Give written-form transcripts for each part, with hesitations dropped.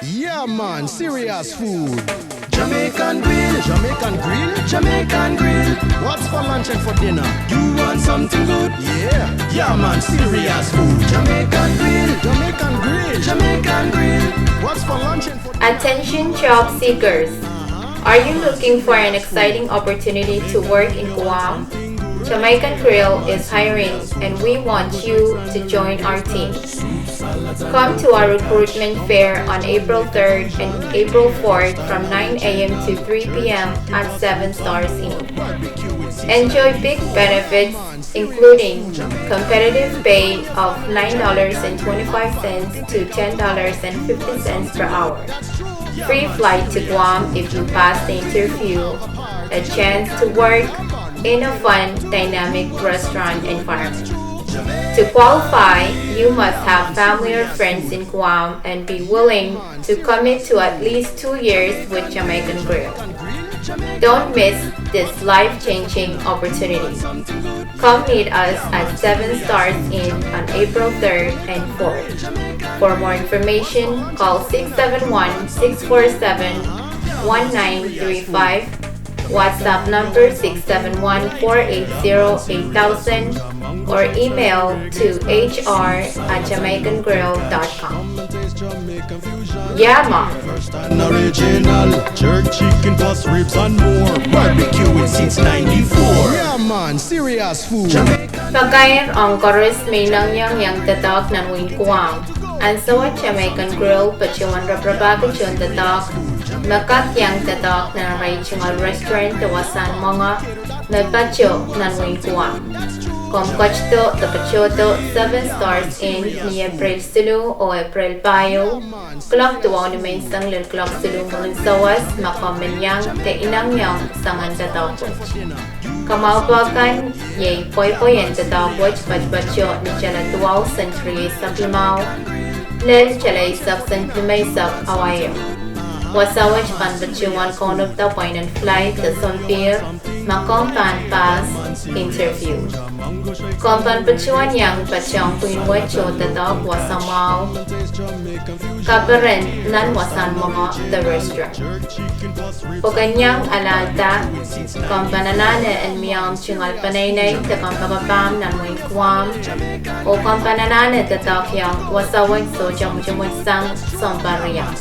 Yeah, man, serious food. Jamaican grill, Jamaican grill, Jamaican grill. What's for lunch and for dinner? You want something good? Yeah, man, serious food. Jamaican grill, Jamaican grill, Jamaican grill. What's for lunch and for dinner? Attention job seekers. Are you looking for an exciting opportunity to work in Guam? Jamaican Grill is hiring and we want you to join our team. Come to our recruitment fair on April 3rd and April 4th from 9 a.m. to 3 p.m. at 7 Stars Inn. Enjoy big benefits including competitive pay of $9.25 to $10.50 per hour, free flight to Guam if you pass the interview, a chance to work in a fun, dynamic restaurant environment. To qualify, you must have family or friends in Guam and be willing to commit to at least 2 years with Jamaican Grill. Don't miss this life-changing opportunity. Come meet us at 7 Stars Inn on April 3rd and 4th. For more information, call 671-647-1935, WhatsApp number 671-480-8000, or email to hr@jamaicangrill.com. Yeah, Mom. First and original jerk chicken plus ribs and more. Barbecuing since '94. Yeah, man, serious food. Pagkain ang koris may nangyang yang tatak ng wing kuwang. Ang sawat Jamaican Grill pachuan rabrabaga chun tatak. Makat yang tatak ng regional restaurant tawasan mga nagpacho ng wing kuwang. Komkochto, tapachoto, 7 Stars Inn, ni April Sulu o April Bayo. Club tuwaw ni Mainstang Lil Club Sulu mulun sawas, makomenyang, te inangyang, sangan tatapot. Kamaupakan, yay poy-poy ang tatapot, pachpacho ni chala tuwaw, century saklamaw, lel chala isap, century isap, awayo. Wasawaj panbachuan konop ta point and flight, the sompir, makompan pass, interview. Kompan pachuan yang pachang pinwacho tatak wasamaw, kaperen nan wasan mga the restaurant. Paganyang alalta, kompananane and miyang chingal panaynay, ta kompagapam nan wing kwam, o kompananane tatak yang wasawaj so jamujamuj sang sompariyang.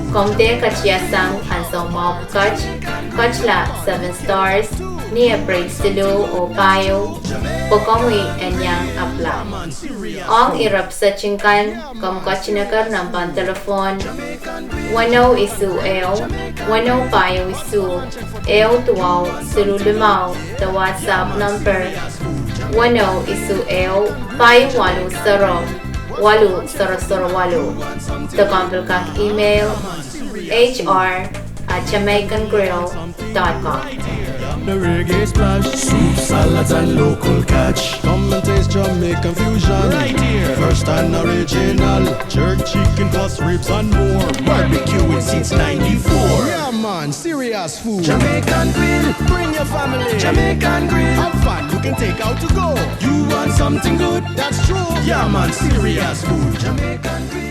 Komte kachiyasang ang somaw kachla 7 Stars, ni April Sulu o Payo, Pokomi anyang apply. Ang irap sa chingkan, kamkachinakar ng pantelefon, 10 isu el, 10 payo isu, el tuwaw, sululimaw, the WhatsApp number, 10 isu el, payo walu saro, walu saro walu. The complex email, hr@jamaicangrill.com. The reggae splash, soup, salads and local catch. Come and taste Jamaican fusion right here. First and original jerk chicken plus ribs and more. Barbecuing since '94. Yeah, man, serious food. Jamaican Grill, bring your family. Jamaican Grill, have fun, you can take out to go. You want something good? That's true. Yeah, man, serious food. Jamaican Grill.